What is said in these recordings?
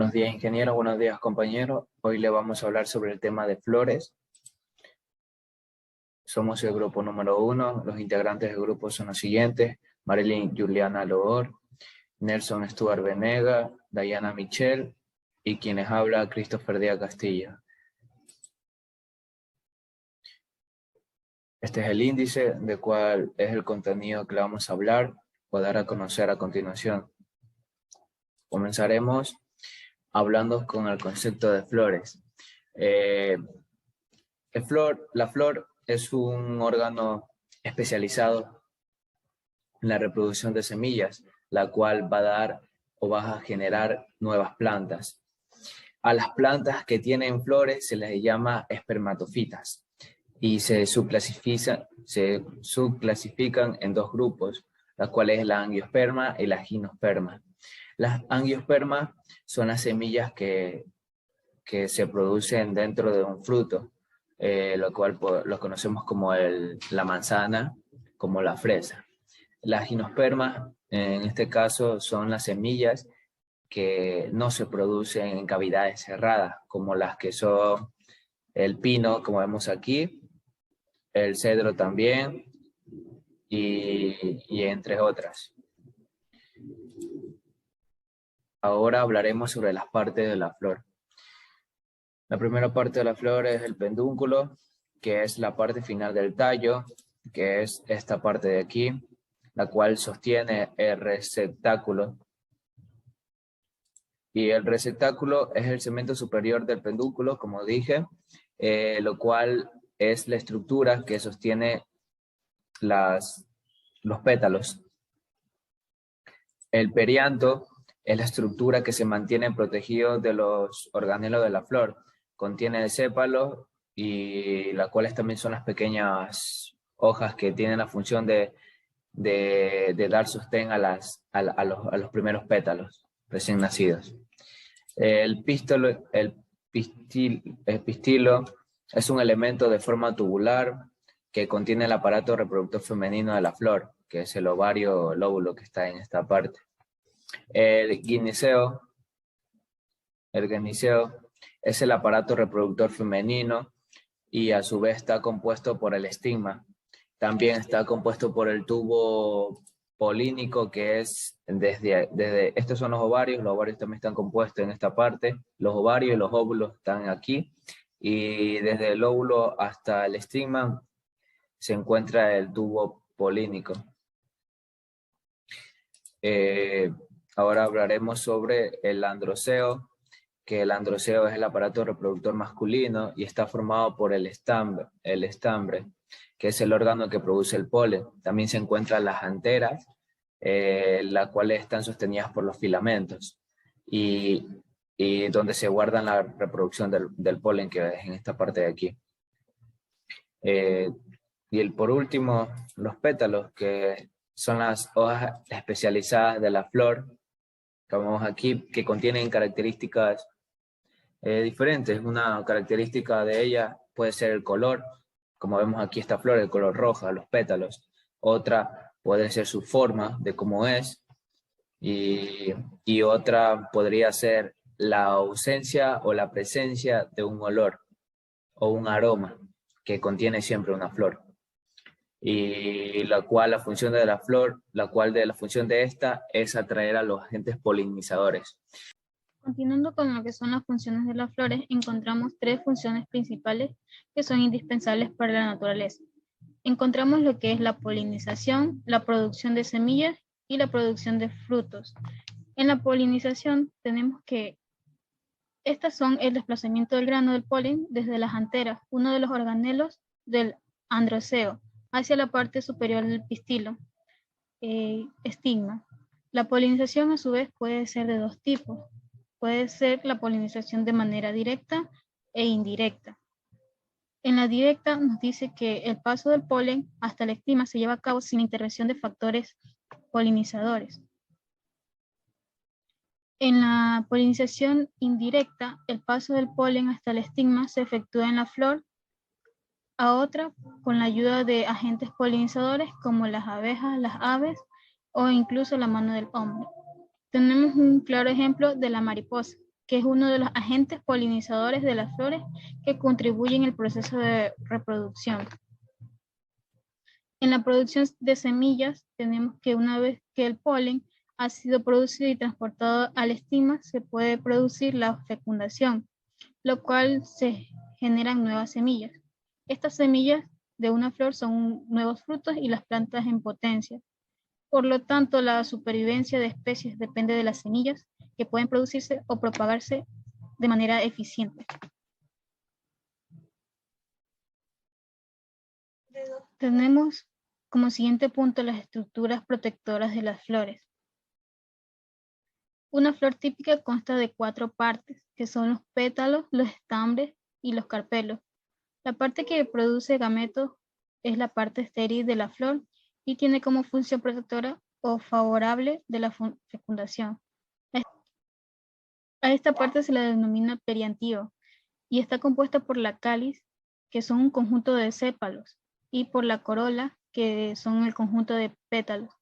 Buenos días, ingeniero. Buenos días, compañeros. Hoy le vamos a hablar sobre el tema de flores. Somos el grupo número 1. Los integrantes del grupo son los siguientes: Marilyn Juliana Loor, Nelson Stuart Venega, Diana Michel y quienes habla Christopher Díaz Castilla. Este es el índice de cuál es el contenido que le vamos a hablar o dar a conocer a continuación. Comenzaremos hablando con el concepto de flores. La flor es un órgano especializado en la reproducción de semillas, la cual va a dar o va a generar nuevas plantas. A las plantas que tienen flores se les llama espermatofitas y se subclasifican en dos grupos, las cuales es la angiosperma y la gimnosperma. Las angiospermas son las semillas que se producen dentro de un fruto, lo cual lo conocemos como la manzana, como la fresa. Las gimnospermas, en este caso, son las semillas que no se producen en cavidades cerradas, como las que son el pino, como vemos aquí, el cedro también, y entre otras. Ahora hablaremos sobre las partes de la flor. La primera parte de la flor es el pedúnculo, que es la parte final del tallo, que es esta parte de aquí, la cual sostiene el receptáculo. Y el receptáculo es el segmento superior del pedúnculo, como dije, lo cual es la estructura que sostiene los pétalos. El perianto es la estructura que se mantiene protegido de los organelos de la flor. Contiene el sépalo, y las cuales también son las pequeñas hojas que tienen la función de dar sostén a los primeros pétalos recién nacidos. El pistilo es un elemento de forma tubular que contiene el aparato reproductor femenino de la flor, que es el ovario o lóbulo que está en esta parte. El gineceo es el aparato reproductor femenino y a su vez está compuesto por el estigma. También está compuesto por el tubo polínico, que es desde estos son los ovarios también están compuestos en esta parte, los ovarios y los óvulos están aquí, y desde el óvulo hasta el estigma se encuentra el tubo polínico. Ahora hablaremos sobre el androceo, que el androceo es el aparato reproductor masculino y está formado por el estambre, que es el órgano que produce el polen. También se encuentran las anteras, las cuales están sostenidas por los filamentos, y donde se guardan la reproducción del polen, que es en esta parte de aquí. Por último, los pétalos, que son las hojas especializadas de la flor, que vemos aquí, que contienen características diferentes. Una característica de ella puede ser el color, como vemos aquí esta flor, el color roja, los pétalos. Otra puede ser su forma, de cómo es, y otra podría ser la ausencia o la presencia de un olor o un aroma que contiene siempre una flor. Y la función de esta es atraer a los agentes polinizadores. Continuando con lo que son las funciones de las flores, encontramos tres funciones principales que son indispensables para la naturaleza. Encontramos lo que es la polinización, la producción de semillas y la producción de frutos. En la polinización tenemos que estas son el desplazamiento del grano del polen desde las anteras, uno de los organelos del androceo, hacia la parte superior del pistilo, estigma. La polinización a su vez puede ser de dos tipos. Puede ser la polinización de manera directa e indirecta. En la directa nos dice que el paso del polen hasta el estigma se lleva a cabo sin intervención de factores polinizadores. En la polinización indirecta, el paso del polen hasta el estigma se efectúa en la flor a otra con la ayuda de agentes polinizadores como las abejas, las aves o incluso la mano del hombre. Tenemos un claro ejemplo de la mariposa, que es uno de los agentes polinizadores de las flores que contribuyen al proceso de reproducción. En la producción de semillas tenemos que una vez que el polen ha sido producido y transportado al estigma, se puede producir la fecundación, lo cual se generan nuevas semillas. Estas semillas de una flor son nuevos frutos y las plantas en potencia. Por lo tanto, la supervivencia de especies depende de las semillas que pueden producirse o propagarse de manera eficiente. Tenemos como siguiente punto las estructuras protectoras de las flores. Una flor típica consta de 4 partes, que son los pétalos, los estambres y los carpelos. La parte que produce gametos es la parte estéril de la flor y tiene como función protectora o favorable de la fecundación. A esta parte se la denomina periantío y está compuesta por la cáliz, que son un conjunto de sépalos, y por la corola, que son el conjunto de pétalos.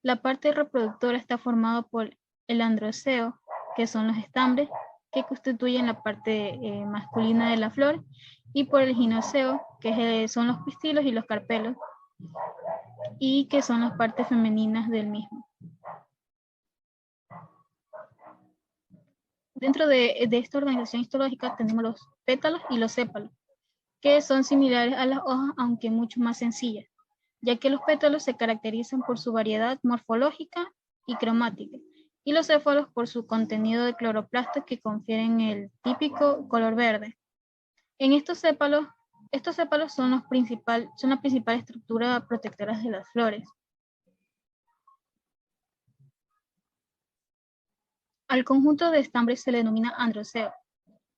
La parte reproductora está formada por el androceo, que son los estambres, que constituyen la parte masculina de la flor, y por el ginoceo, que son los pistilos y los carpelos, y que son las partes femeninas del mismo. Dentro de esta organización histológica tenemos los pétalos y los sépalos, que son similares a las hojas, aunque mucho más sencillas, ya que los pétalos se caracterizan por su variedad morfológica y cromática, y los sépalos por su contenido de cloroplastos que confieren el típico color verde. En estos sépalos son la principal estructura protectora de las flores. Al conjunto de estambres se le denomina androceo.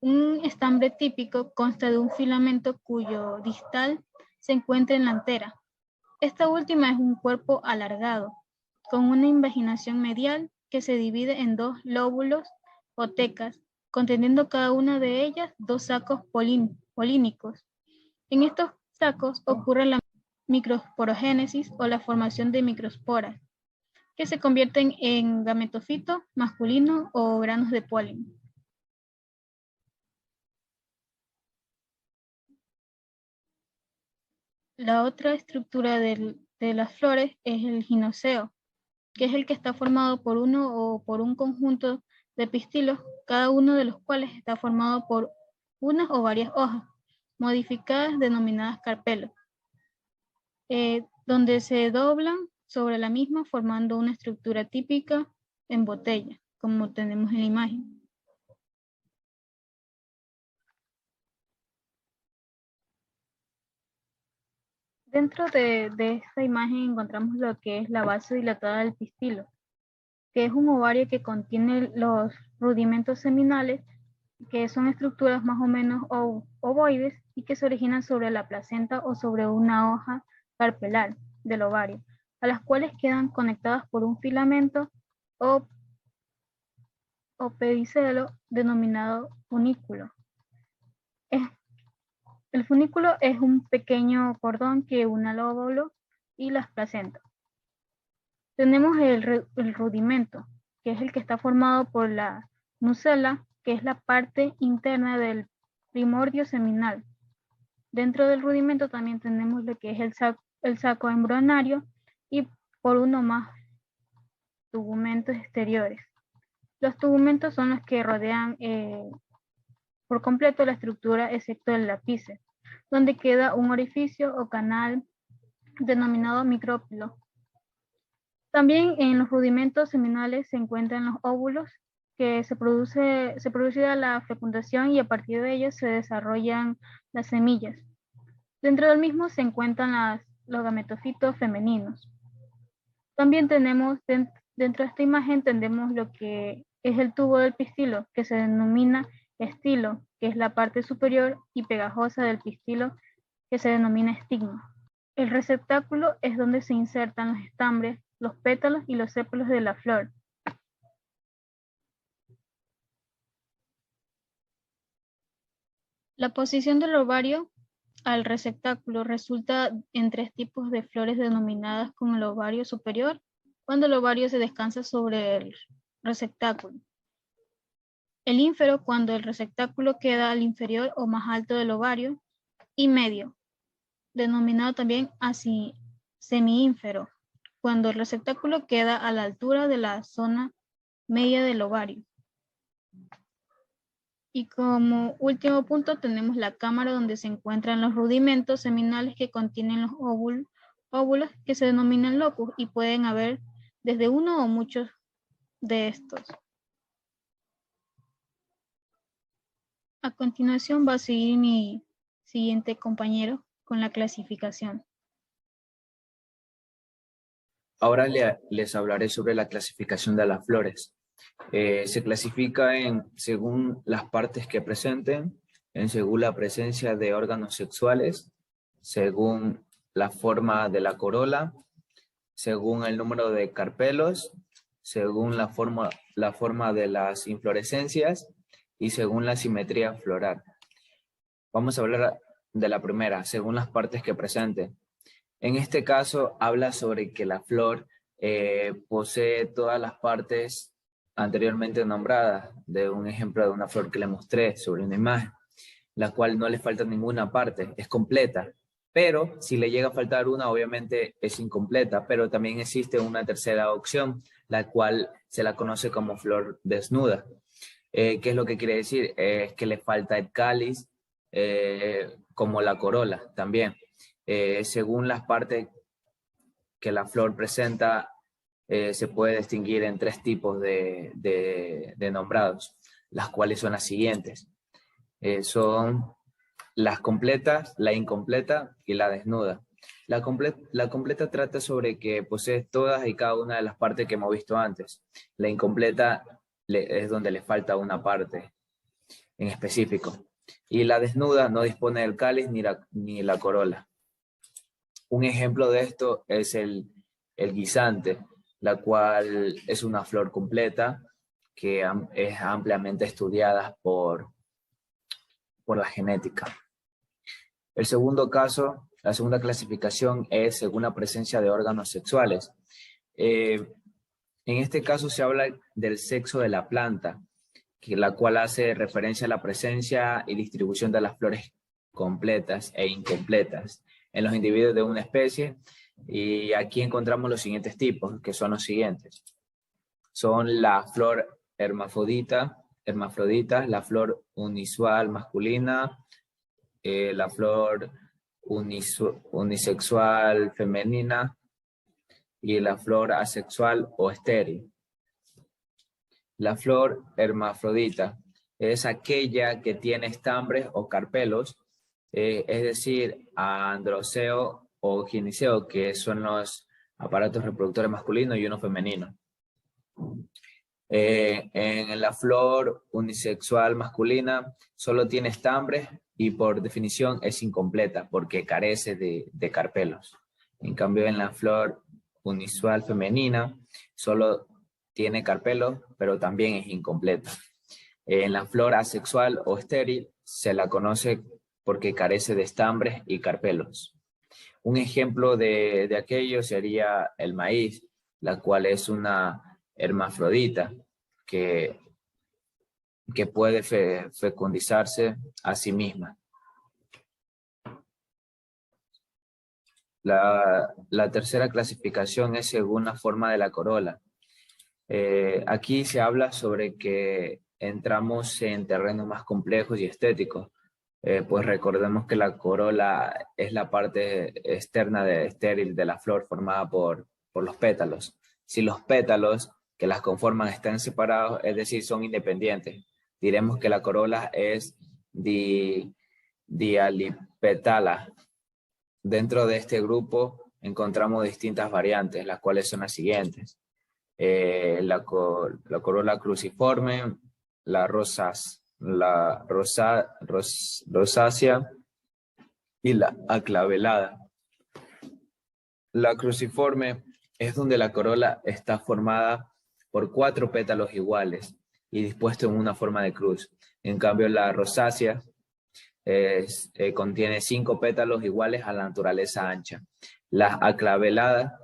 Un estambre típico consta de un filamento cuyo distal se encuentra en la antera. Esta última es un cuerpo alargado, con una invaginación medial que se divide en 2 lóbulos o tecas, conteniendo cada una de ellas 2 sacos polínicos. En estos sacos ocurre la microsporogénesis o la formación de microsporas, que se convierten en gametofito masculino o granos de polen. La otra estructura de las flores es el ginoceo, que es el que está formado por uno o por un conjunto de pistilos, cada uno de los cuales está formado por unas o varias hojas, modificadas denominadas carpelos, donde se doblan sobre la misma formando una estructura típica en botella, como tenemos en la imagen. Dentro de esta imagen encontramos lo que es la base dilatada del pistilo, que es un ovario que contiene los rudimentos seminales, que son estructuras más o menos ovoides y que se originan sobre la placenta o sobre una hoja carpelar del ovario, a las cuales quedan conectadas por un filamento o pedicelo denominado funículo. El funículo es un pequeño cordón que une al óvulo y las placentas. Tenemos el rudimento, que es el que está formado por la nucela, que es la parte interna del primordio seminal. Dentro del rudimento también tenemos lo que es el saco embrionario y por uno más tugumentos exteriores. Los tugumentos son los que rodean por completo la estructura excepto el ápice, donde queda un orificio o canal denominado micrópilo. También en los rudimentos seminales se encuentran los óvulos, que se produce la fecundación y a partir de ellos se desarrollan las semillas. Dentro del mismo se encuentran los gametofitos femeninos. También tenemos, dentro de esta imagen, tenemos lo que es el tubo del pistilo, que se denomina estilo, que es la parte superior y pegajosa del pistilo, que se denomina estigma. El receptáculo es donde se insertan los estambres, los pétalos y los sépalos de la flor. La posición del ovario al receptáculo resulta en 3 tipos de flores denominadas como el ovario superior, cuando el ovario se descansa sobre el receptáculo. El ínfero cuando el receptáculo queda al inferior o más alto del ovario, y medio, denominado también así semiínfero, cuando el receptáculo queda a la altura de la zona media del ovario. Y como último punto tenemos la cámara donde se encuentran los rudimentos seminales que contienen los óvulos que se denominan locus y pueden haber desde uno o muchos de estos. A continuación va a seguir mi siguiente compañero con la clasificación. Ahora les hablaré sobre la clasificación de las flores. Se clasifica según las partes que presenten, según la presencia de órganos sexuales, según la forma de la corola, según el número de carpelos, según la forma de las inflorescencias y según la simetría floral. Vamos a hablar de la primera, según las partes que presente. En este caso habla sobre que la flor posee todas las partes anteriormente nombradas, de un ejemplo de una flor que le mostré sobre una imagen, la cual no le falta ninguna parte, es completa. Pero si le llega a faltar una, obviamente es incompleta, pero también existe una tercera opción, la cual se la conoce como flor desnuda. ¿Qué es lo que quiere decir? Es que le falta el cáliz, como la corola también. Según las partes que la flor presenta, se puede distinguir en tres tipos de nombrados, las cuales son las siguientes. Son las completas, la incompleta y la desnuda. La completa trata sobre que posee todas y cada una de las partes que hemos visto antes. La incompleta es donde le falta una parte en específico. Y la desnuda no dispone del cáliz ni la corola. Un ejemplo de esto es el guisante, la cual es una flor completa que es ampliamente estudiada por la genética. El segundo caso, la segunda clasificación es según la presencia de órganos sexuales. En este caso se habla del sexo de la planta, la cual hace referencia a la presencia y distribución de las flores completas e incompletas en los individuos de una especie. Y aquí encontramos los siguientes tipos, que son los siguientes. Son la flor hermafrodita, la flor unisual masculina, la flor unisexual femenina y la flor asexual o estéril. La flor hermafrodita es aquella que tiene estambres o carpelos, es decir, androceo o gineceo, que son los aparatos reproductores masculinos y uno femenino. En la flor unisexual masculina solo tiene estambres y por definición es incompleta porque carece de carpelos. En cambio, en la flor unisexual femenina solo tiene carpelos, pero también es incompleta. En la flor asexual o estéril se la conoce porque carece de estambres y carpelos. Un ejemplo de aquello sería el maíz, la cual es una hermafrodita que puede fecundizarse a sí misma. La tercera clasificación es según la forma de la corola. Aquí se habla sobre que entramos en terrenos más complejos y estéticos, pues recordemos que la corola es la parte externa estéril de la flor formada por los pétalos. Si los pétalos que las conforman están separados, es decir, son independientes, diremos que la corola es dialipetala. Dentro de este grupo encontramos distintas variantes, las cuales son las siguientes. La corola cruciforme, la rosácea y la aclavelada. La cruciforme es donde la corola está formada por 4 pétalos iguales y dispuestos en una forma de cruz. En cambio, la rosácea contiene 5 pétalos iguales a la naturaleza ancha. Las aclaveladas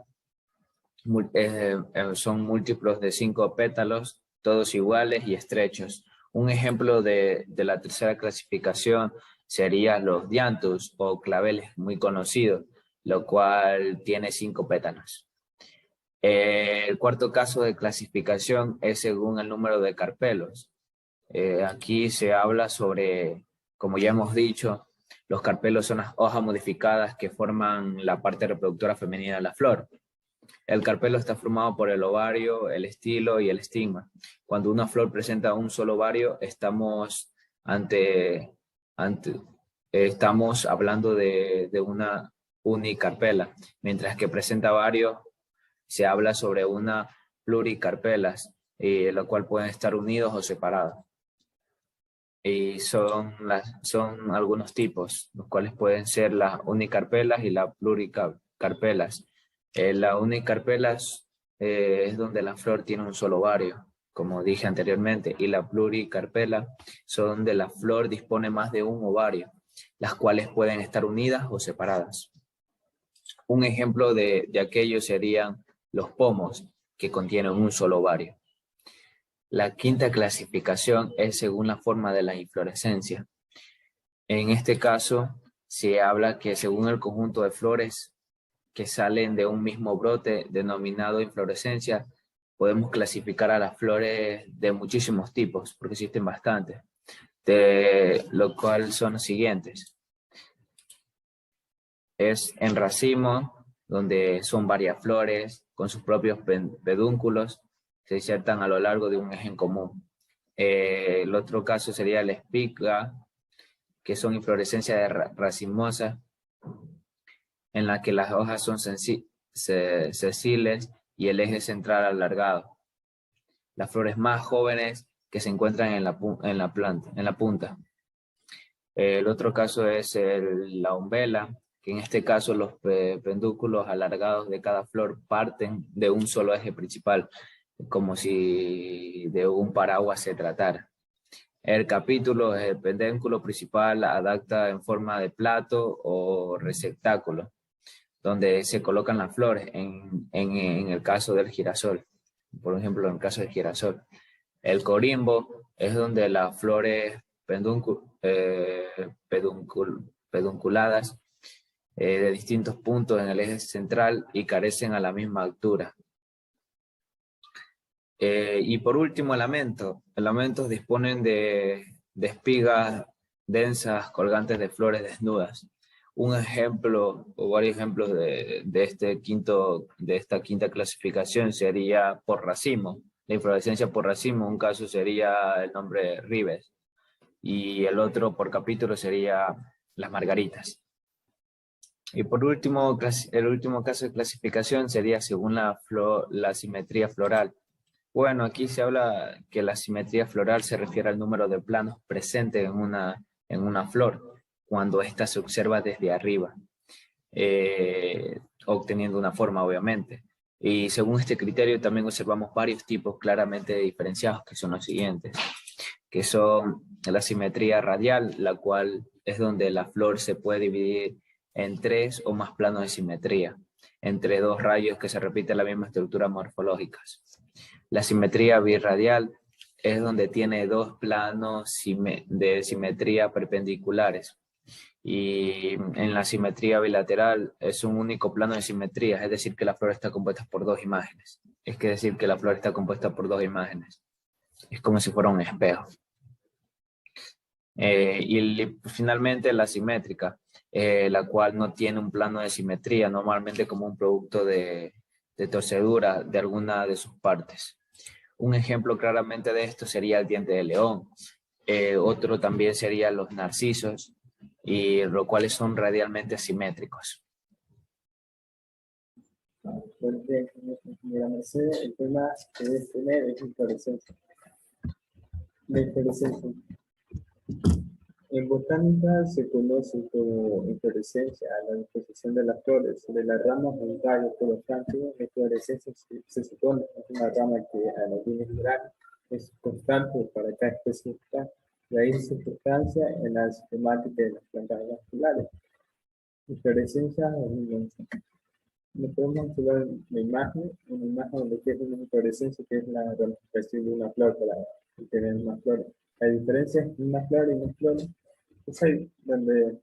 son múltiplos de 5 pétalos, todos iguales y estrechos, Un ejemplo de la tercera clasificación serían los dianthus o claveles, muy conocidos, lo cual tiene 5 pétalos. El cuarto caso de clasificación es según el número de carpelos. Aquí se habla sobre, como ya hemos dicho, los carpelos son las hojas modificadas que forman la parte reproductora femenina de la flor. El carpelo está formado por el ovario, el estilo y el estigma. Cuando una flor presenta un solo ovario, estamos hablando de una unicarpela, mientras que presenta varios, se habla sobre una pluricarpelas, lo cual pueden estar unidos o separados. Y son algunos tipos, los cuales pueden ser las unicarpelas y las pluricarpelas. La unicarpelas es donde la flor tiene un solo ovario, como dije anteriormente, y la pluricarpela son donde la flor dispone más de un ovario, las cuales pueden estar unidas o separadas. Un ejemplo de aquello serían los pomos, que contienen un solo ovario. La quinta clasificación es según la forma de la inflorescencia. En este caso, se habla que según el conjunto de flores que salen de un mismo brote denominado inflorescencia, podemos clasificar a las flores de muchísimos tipos, porque existen bastantes, de lo cual son los siguientes. Es en racimo, donde son varias flores con sus propios pedúnculos, se insertan a lo largo de un eje en común. El otro caso sería la espiga, que son inflorescencias racimosas, en la que las hojas son sesiles y el eje central alargado. Las flores más jóvenes que se encuentran en la punta. El otro caso es la umbela, que en este caso los pedúnculos alargados de cada flor parten de un solo eje principal, como si de un paraguas se tratara. El capítulo, el pedúnculo principal, adapta en forma de plato o receptáculo, donde se colocan las flores, en el caso del girasol. Por ejemplo, en el caso del girasol. El corimbo es donde las flores pedunculadas de distintos puntos en el eje central y carecen a la misma altura. Y por último, el amentos. Los amentos disponen de espigas densas colgantes de flores desnudas. Un ejemplo o varios ejemplos de esta quinta clasificación sería por racimo. La inflorescencia por racimo, un caso sería el nombre ribes, y el otro por capítulo sería las margaritas. Y por último, el último caso de clasificación sería según la simetría floral. Bueno, aquí se habla que la simetría floral se refiere al número de planos presentes en una flor, cuando ésta se observa desde arriba, obteniendo una forma, obviamente. Y según este criterio también observamos varios tipos claramente diferenciados, que son los siguientes, que son la simetría radial, la cual es donde la flor se puede dividir en 3 o más planos de simetría, entre 2 rayos que se repiten la misma estructura morfológica. La simetría birradial es donde tiene 2 planos de simetría perpendiculares. Y en la simetría bilateral es un único plano de simetría, es decir, que la flor está compuesta por 2 imágenes. Es decir, que la flor está compuesta por 2 imágenes. Es como si fuera un espejo. Y finalmente la simétrica, la cual no tiene un plano de simetría, normalmente como un producto de torcedura de alguna de sus partes. Un ejemplo claramente de esto sería el diente de león. Otro también sería los narcisos, y los cuales son radialmente asimétricos. Porque, señora Mercedes, el tema que debe tener es inflorescencia. La inflorescencia. En botánica se conoce como inflorescencia a la disposición de las flores, de las ramas de un tallo. Por lo tanto, la inflorescencia se supone que es una rama que a la línea general es constante para cada especie vegetal. De ahí su importancia en la sistemática de las plantas vasculares. Inflorescencia o inmensa. Nos podemos observar una imagen donde es una inflorescencia, que es la ramificación de una flor para tener más flores. La diferencia entre una flor y una flor es ahí donde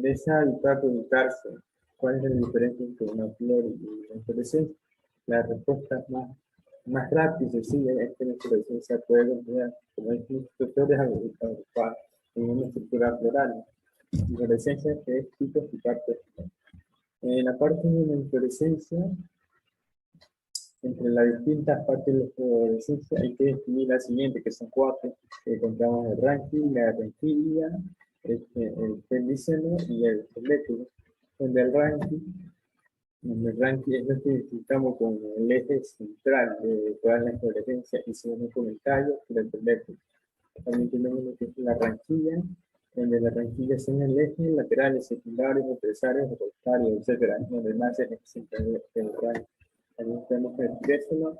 es habitual preguntarse cuál es la diferencia entre una flor y una inflorescencia. La respuesta más rápida y sencilla es que la inflorescencia puede contener como flores agrupadas en una estructura floral. La inflorescencia que es tipos y partes. En la parte de la inflorescencia, entre las distintas partes de la inflorescencia hay que definir la siguiente, que son 4, que encontramos el ranking, la ranquilla, el pedicelo y el folículo. Donde el ranking es lo que identificamos como el eje central de toda la inflorescencia y según el comentario del folículo. También tenemos lo que es la ranquilla, donde las ranquillas son el eje, laterales, secundarios, terciarios, terciarios, etc. Donde nace el central del ranking. También tenemos el pedicelo,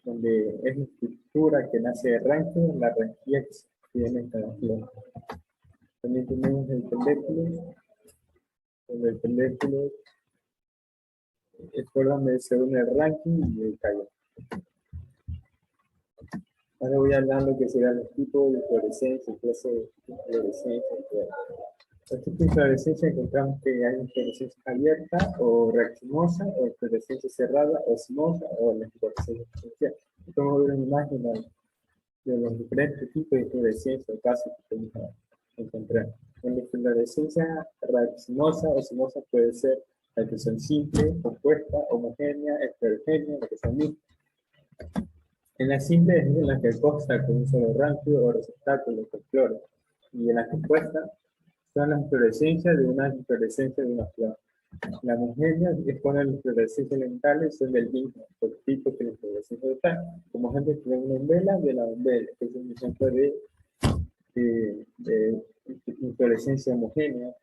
donde es la estructura que nace de ranking, la ranquilla que se tiene en cada flor. También tenemos el folículo, donde el folículo es por donde se une el ranking y el tallo. Ahora voy a hablar de lo que serán los tipos de inflorescencia, clase de inflorescencia. Los tipos de inflorescencia encontramos que hay inflorescencia abierta o raquimosa, o inflorescencia cerrada o cimosa, o la inflorescencia esencial. Vamos a ver una imagen de los diferentes tipos de inflorescencia o casos que podemos encontrar. En la inflorescencia racimosa o cimosa puede ser la que son simple, compuesta, homogénea, heterogénea, la que son mixtas. En la simple es en la que consta con un solo rancio o receptáculo con flores, y en la compuesta son las inflorescencias de una inflorescencia de una flor. La homogénea es cuando las inflorescencias elementales son del mismo tipo que la inflorescencia total. Como ejemplo, tenemos una umbela de la umbela, que es un ejemplo de inflorescencia homogénea.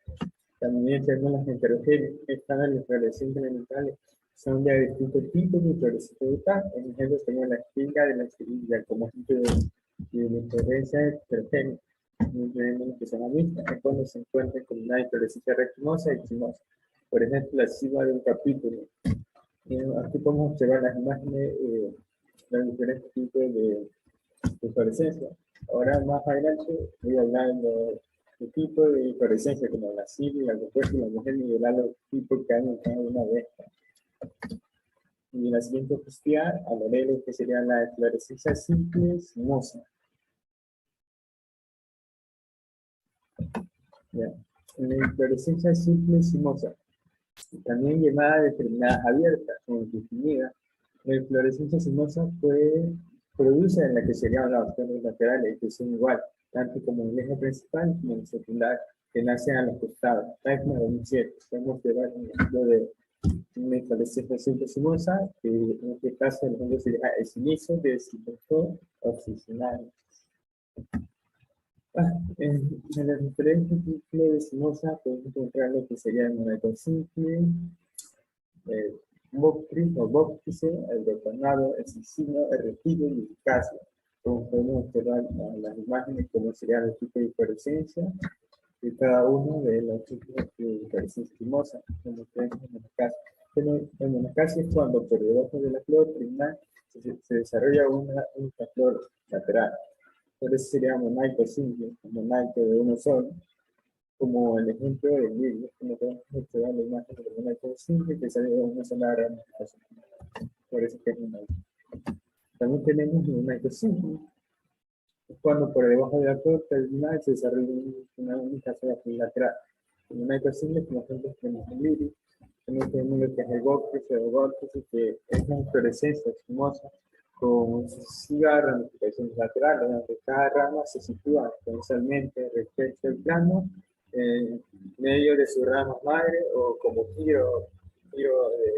También tenemos las heterogéneas, que están en las inflorescencias elementales, son de distintos tipos de inflorescencia total. En ejemplo, tenemos la espiga de la cerilla, como ejemplo de la inflorescencia heterogénea. Tenemos que son mixtas, es cuando se encuentran con una inflorescencia racimosa y cimosa. Por ejemplo, la cima de un capítulo. Aquí podemos observar las imágenes de los diferentes tipos de inflorescencia. Ahora, más adelante, voy a hablar de tipos de inflorescencia, como la simple, la compuesta, la homogénea y el halo tipo que hay en cada una de estas. Y en la siguiente diapositiva hablaré que sería la inflorescencia simple cimosa. En la inflorescencia simple cimosa, también llamada determinada abierta o indefinida, la inflorescencia cimosa produce en la que serían las opciones laterales, que son igual, tanto como en el eje principal como en el secundario, que nacen a los costados. Página 2007. Podemos llevar un ejemplo de una inflorescencia simple cimosa, que en este caso el ejemplo sería el silicio de citoto oxigenal. En las diferentes tipos de cimosa podemos encontrar lo que sería el monaco simple, el bócris o bóctrice, el detonado, el sicino, el retiro y el caso. Como podemos observar las imágenes, como sería el tipo de inflorescencia de cada uno de los tipos de inflorescencia cimosa, como tenemos en el caso. El monocasia es cuando por debajo de la flor primaria se desarrolla una única flor lateral. Por eso sería monaico simple, monaico de uno solo, como el ejemplo del lirio, como podemos observar la imagen del monaico simple que sale de una sola ramificación. Por eso que es monaico. También tenemos el monaico simple, es cuando por debajo de la flor terminal se desarrolla una única sola flor lateral. El monaico simple, como ejemplo, tenemos el lirio. También tenemos lo que es el bóctrice o bóctrice, que es una inflorescencia espumosa con sucesivas ramificaciones laterales, donde cada rama se sitúa exponencialmente respecto al plano en medio de su rama madre o como giro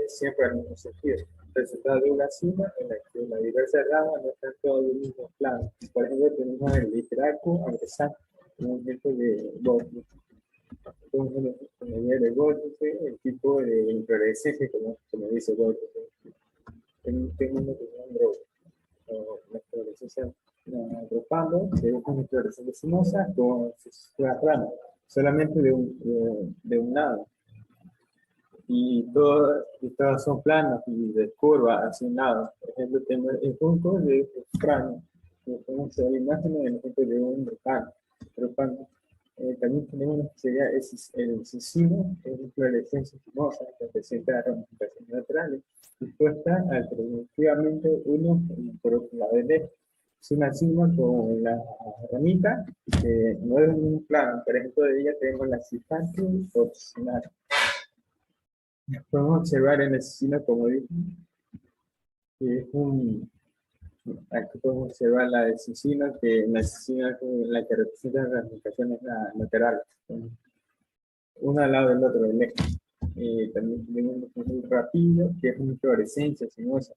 siempre al mismo sentido. Resultado de una cima en la que las diversas ramas no están todas en el mismo plano. Por ejemplo, tenemos el literaco agresante, un ejemplo de bóctrice. Entonces, en el nivel de vórtice, el tipo de inflorescencia, como dice vórtice, tengo uno que se llama la inflorescencia agrupando, que es una inflorescencia cimosa con sus ramas, solamente de un lado. Y todas son planas y de curva hacia un lado. Por ejemplo, tengo el junco de cráneo, Podemos ver la imagen en el ejemplo de un volcán. También tenemos lo que sería el cecino, que es una inflorescencia cimosa que presenta ramificaciones laterales, dispuestas alternativamente uno por otro lado del eje. Es una cima con la ramita, que no es un plano. Por ejemplo, de ella tenemos la citante opcional. Podemos observar en el cecino, como dije, que es aquí podemos observar la de cecino, que en la cecina la que representa las ramificaciones laterales, uno al lado del otro del eje. También tenemos un rapillo, que es una inflorescencia sinuosa,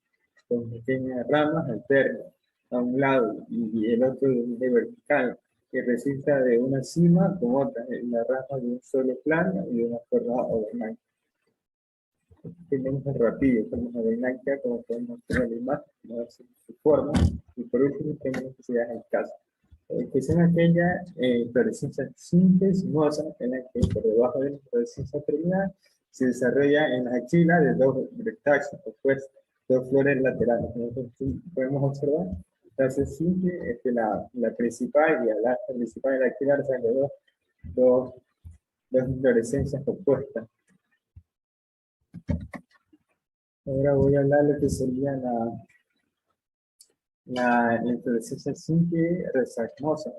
con pequeñas ramas alternas a un lado y el otro de vertical, que resulta de una cima con otra, en la rama de un solo plano y de una forma ordenada. Tenemos el rapillo, tenemos la dinámica, como podemos ver en la imagen, su forma, y por último tenemos que sería el caso, que son aquellas inflorescencias simples, sinuosas, en las que por debajo de la inflorescencia terminal se desarrolla en las axilas de dos rectáculos opuestos, dos flores laterales. Entonces, podemos observar, entonces simple, la principal y la principal de la axila salen dos inflorescencias opuestas. Ahora voy a hablar de lo que sería la inflorescencia simple resacmosa.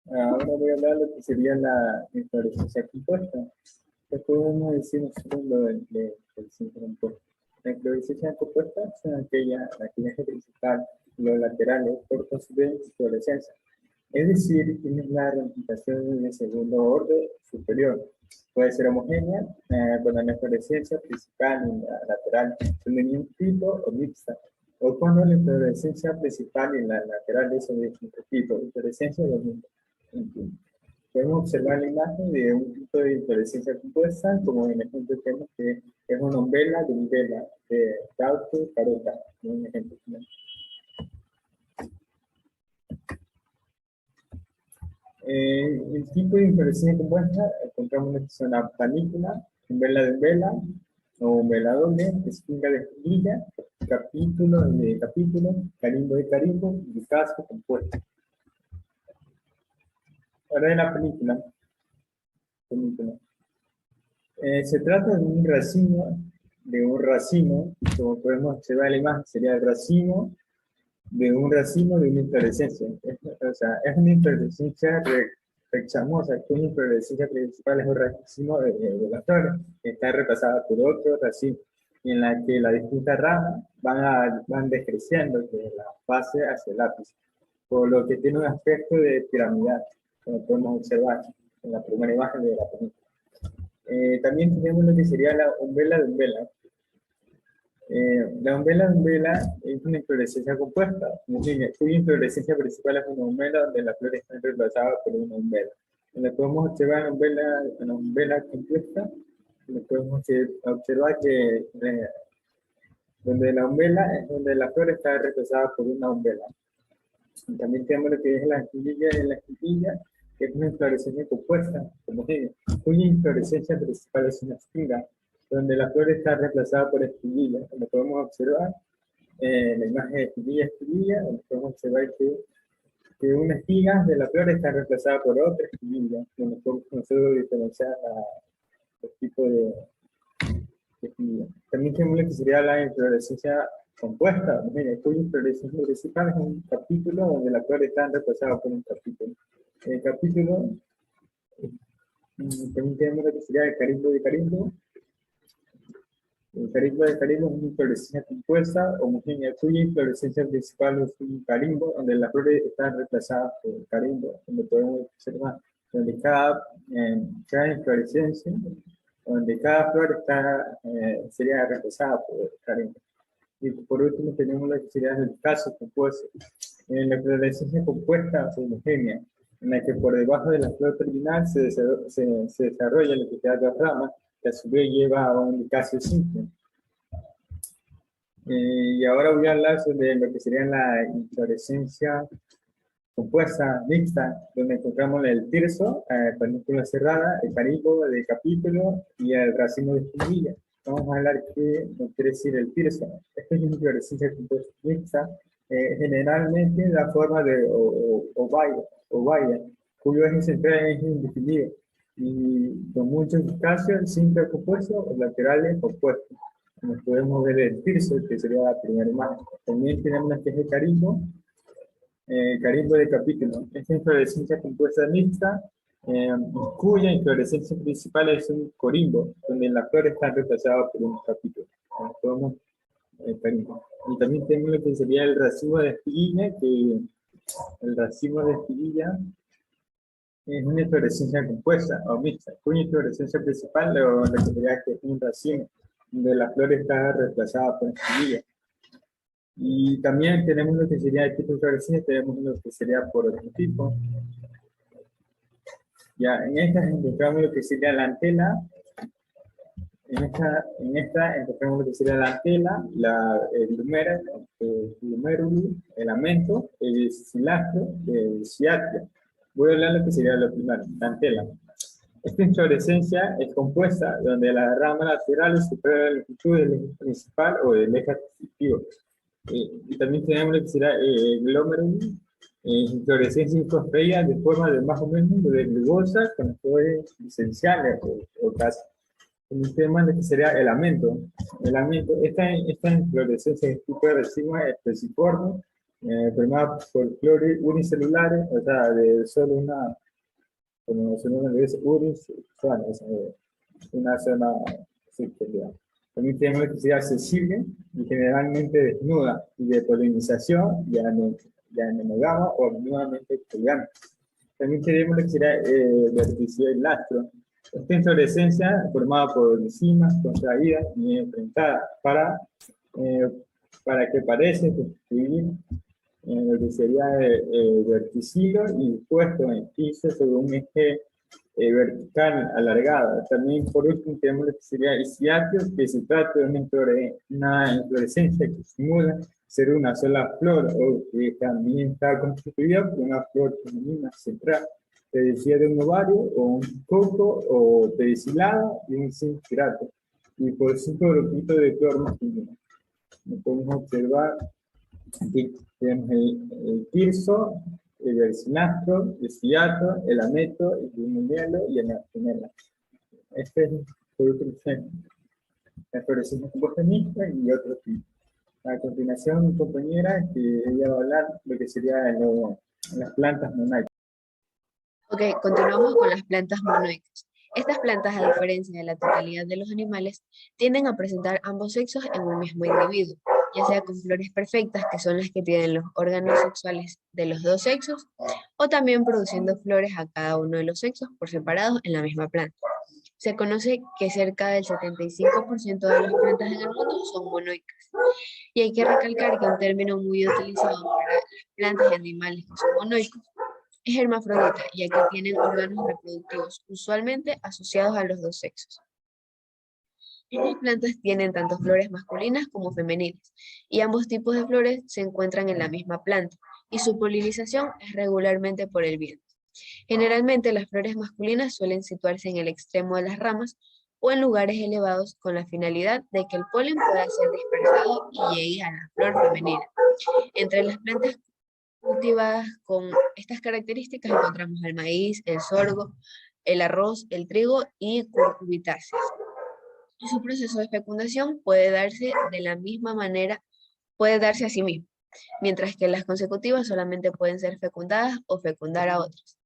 Ahora voy a hablar de lo que sería la inflorescencia compuesta. ¿Qué podemos decir nosotros del simple compuesto? La inflorescencia compuesta son aquellas que principal, los laterales, por construir inflorescencia. Es decir, tiene la ramificación de segundo orden superior. Puede ser homogénea, con la inflorescencia principal y la lateral son de ningún tipo o mixta. O cuando la inflorescencia principal y la lateral son de distinto tipo, inflorescencia de mismo tipo. Podemos observar la imagen de un tipo de inflorescencia compuesta, como en el ejemplo tenemos que es una umbela de umbela, de caucho, carota, un ejemplo. El tipo de inflorescencia compuesta encontramos en zona panícula, umbela de umbela, o umbela doble, espinga de espiguilla, capítulo de capítulo, carimbo de carimbo, y casco compuesto. Ahora de la película. Se trata de un racimo, como podemos observar en la imagen, sería el racimo de una inflorescencia. O sea, es una inflorescencia rexamosa, que una inflorescencia principal es un racimo de las flores, que está repasada por otro racimo, en la que las distintas ramas van decreciendo desde la base hacia el ápice, por lo que tiene un aspecto de piramidal, como podemos observar en la primera imagen de la película. También tenemos lo que sería la umbela de umbela. La umbela de umbela es una inflorescencia compuesta, cuya inflorescencia principal es una umbela donde las flores están reemplazadas por una umbela. Donde podemos observar una umbela compuesta, donde podemos observar que donde la umbela es donde la flor está reemplazada por una umbela. Y también tenemos lo que es la esquillilla, que es una inflorescencia compuesta, como dije, cuya inflorescencia principal es una espiga, donde la flor está reemplazada por espiguillas, donde podemos observar la imagen de espiguilla, donde podemos observar que una espiga de la flor está reemplazada por otra espiguilla, donde podemos nosotros diferenciar los tipos de espiguilla. También tenemos lo que sería la inflorescencia compuesta, cuya inflorescencia principal es un capítulo donde la flor está reemplazada por un capítulo. El capítulo, también tenemos lo que sería el carimbo de carimbo. El carimbo de carimbo es una inflorescencia compuesta, homogénea, cuya inflorescencia principal es un carimbo, donde las flores están reemplazadas por el carimbo, donde podemos observar donde cada inflorescencia, donde cada flor sería reemplazada por el carimbo. Y por último tenemos lo que sería el caso compuesto. En la inflorescencia compuesta o homogénea, en la que por debajo de la flor terminal se desarrolla lo que queda de las ramas, que a su vez lleva a un dicacio simple. Y ahora voy a hablar sobre lo que sería la inflorescencia compuesta mixta, donde encontramos el tirso, panícula cerrada, el carimbo de capítulo y el racimo de espiguilla. Vamos a hablar qué nos quiere decir el tirso. Esta es una inflorescencia compuesta mixta, Generalmente la forma de ovaya, cuyo eje central es indefinido y con muchos casos siempre compuestos o laterales opuestos. Como podemos ver el tirso, que sería la primera imagen. También tenemos la que es el carimbo de capítulo. Esta inflorescencia compuesta mixta, cuya inflorescencia principal es un corimbo, donde las flores están reemplazadas por un capítulo. Como podemos y también tenemos lo que sería el racimo de espiguilla, que el racimo de espiguilla es una inflorescencia compuesta o mixta, cuya inflorescencia principal lo que sería que es un racimo, donde la flor está reemplazada por espiguilla. Y también tenemos lo que sería el tipo de inflorescencia, tenemos lo que sería por otro tipo. Ya, en esta encontramos lo que sería la antela. En esta encontramos lo que sería la antela, el lumeruli, el amento, el cilastro, el ciatria. Voy a hablar de lo que sería lo primero, la antela. Esta inflorescencia es compuesta donde las ramas laterales superan la longitud del eje principal o del eje adjuntivo. Y también tenemos lo que será el glomeruli, inflorescencia incontraída de forma de más o menos globosa con las flores esenciales o casi. Un tema que sería el amento. Esta inflorescencia es tipo de racimo especiforme, formada por flores unicelulares, o sea, de solo una, como su nombre dice, una zona circular. También tenemos que sería accesible y generalmente desnuda, y de polinización y anemogama o mínimamente colgante. También tenemos lo que sería verticil lastro. Esta inflorescencia formada por cimas contraídas y enfrentadas para que parece constituir lo que sería verticilo y puesto en piso sobre un eje vertical alargado. También por último tenemos lo que sería el ciatio, que se trata de una inflorescencia que simula ser una sola flor o que también está constituida por una flor femenina central. Te decía de un ovario o un coco o pedicilado y un cincerato. Y por 5 grupitos de flor masculina. Podemos observar aquí tenemos el tirso, el versinastro, el ciato, el ameto, el luminielo y el martinela. Este es por último la inflorescencia compuesta mixta y otro tipo. A continuación, mi compañera, que ella va a hablar de lo que serían las plantas monaicas. Ok, continuamos con las plantas monoicas. Estas plantas, a diferencia de la totalidad de los animales, tienden a presentar ambos sexos en un mismo individuo, ya sea con flores perfectas, que son las que tienen los órganos sexuales de los dos sexos, o también produciendo flores a cada uno de los sexos por separado en la misma planta. Se conoce que cerca del 75% de las plantas en el mundo son monoicas. Y hay que recalcar que un término muy utilizado para las plantas y animales que son monoicos es hermafrodita, ya que tienen órganos reproductivos usualmente asociados a los dos sexos. Estas plantas tienen tanto flores masculinas como femeninas, y ambos tipos de flores se encuentran en la misma planta, y su polinización es regularmente por el viento. Generalmente las flores masculinas suelen situarse en el extremo de las ramas o en lugares elevados con la finalidad de que el polen pueda ser dispersado y llegue a la flor femenina. Entre las plantas cultivadas con estas características encontramos el maíz, el sorgo, el arroz, el trigo y cucurbitáceas. Su proceso de fecundación puede darse de la misma manera, puede darse a sí mismo, mientras que las consecutivas solamente pueden ser fecundadas o fecundar a otras.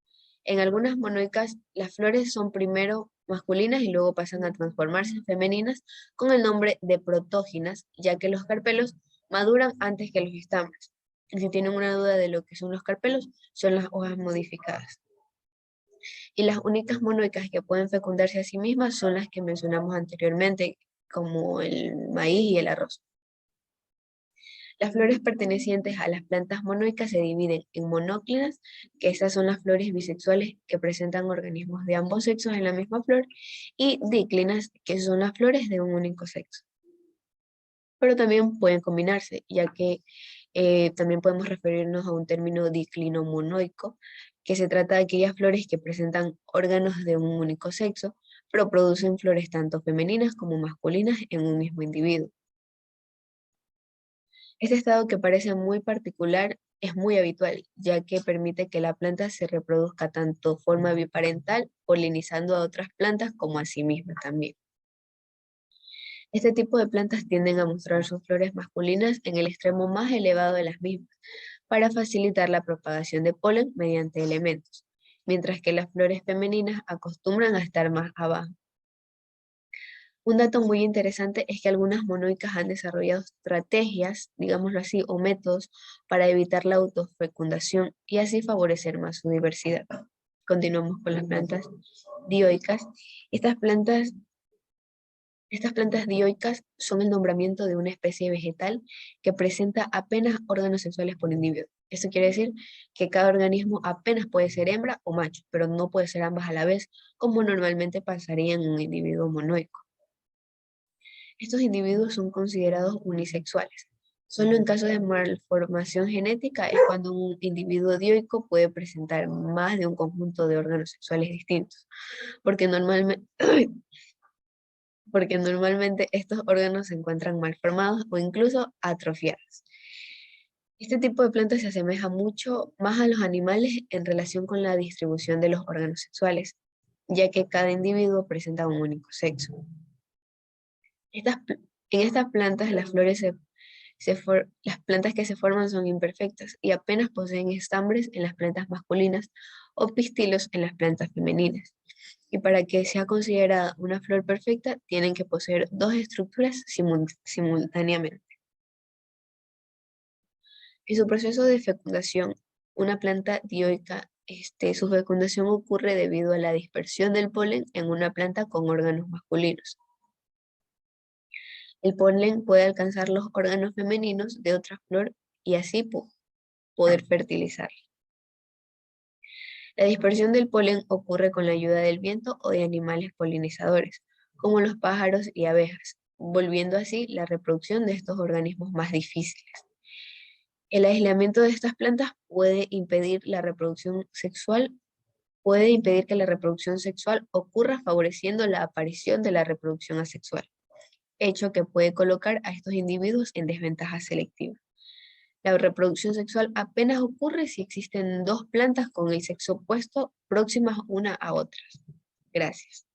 En algunas monoicas, las flores son primero masculinas y luego pasan a transformarse en femeninas con el nombre de protóginas, ya que los carpelos maduran antes que los estambres. Y si tienen una duda de lo que son los carpelos, son las hojas modificadas. Y las únicas monoicas que pueden fecundarse a sí mismas son las que mencionamos anteriormente, como el maíz y el arroz. Las flores pertenecientes a las plantas monoicas se dividen en monóclinas, que estas son las flores bisexuales que presentan organismos de ambos sexos en la misma flor, y díclinas, que son las flores de un único sexo. Pero también pueden combinarse, ya que también podemos referirnos a un término diclinomonoico, que se trata de aquellas flores que presentan órganos de un único sexo, pero producen flores tanto femeninas como masculinas en un mismo individuo. Este estado, que parece muy particular, es muy habitual, ya que permite que la planta se reproduzca tanto de forma biparental, polinizando a otras plantas, como a sí misma también. Este tipo de plantas tienden a mostrar sus flores masculinas en el extremo más elevado de las mismas, para facilitar la propagación de polen mediante elementos, mientras que las flores femeninas acostumbran a estar más abajo. Un dato muy interesante es que algunas monoicas han desarrollado estrategias, digámoslo así, o métodos para evitar la autofecundación y así favorecer más su diversidad. Continuamos con las plantas dioicas. Estas plantas dioicas son el nombramiento de una especie vegetal que presenta apenas órganos sexuales por individuo. Esto quiere decir que cada organismo apenas puede ser hembra o macho, pero no puede ser ambas a la vez, como normalmente pasaría en un individuo monoico. Estos individuos son considerados unisexuales. Solo en caso de malformación genética es cuando un individuo dioico puede presentar más de un conjunto de órganos sexuales distintos, porque normalmente estos órganos se encuentran malformados o incluso atrofiados. Este tipo de plantas se asemeja mucho más a los animales en relación con la distribución de los órganos sexuales, ya que cada individuo presenta un único sexo. En estas plantas las flores las plantas que se forman son imperfectas y apenas poseen estambres en las plantas masculinas o pistilos en las plantas femeninas. Y para que sea considerada una flor perfecta, tienen que poseer dos estructuras simultáneamente. En su proceso de fecundación, una planta dioica, su fecundación ocurre debido a la dispersión del polen en una planta con órganos masculinos. El polen puede alcanzar los órganos femeninos de otra flor y así poder fertilizar. La dispersión del polen ocurre con la ayuda del viento o de animales polinizadores, como los pájaros y abejas, volviendo así la reproducción de estos organismos más difíciles. El aislamiento de estas plantas puede impedir que la reproducción sexual ocurra, favoreciendo la aparición de la reproducción asexual, hecho que puede colocar a estos individuos en desventaja selectiva. La reproducción sexual apenas ocurre si existen dos plantas con el sexo opuesto próximas una a otras. Gracias.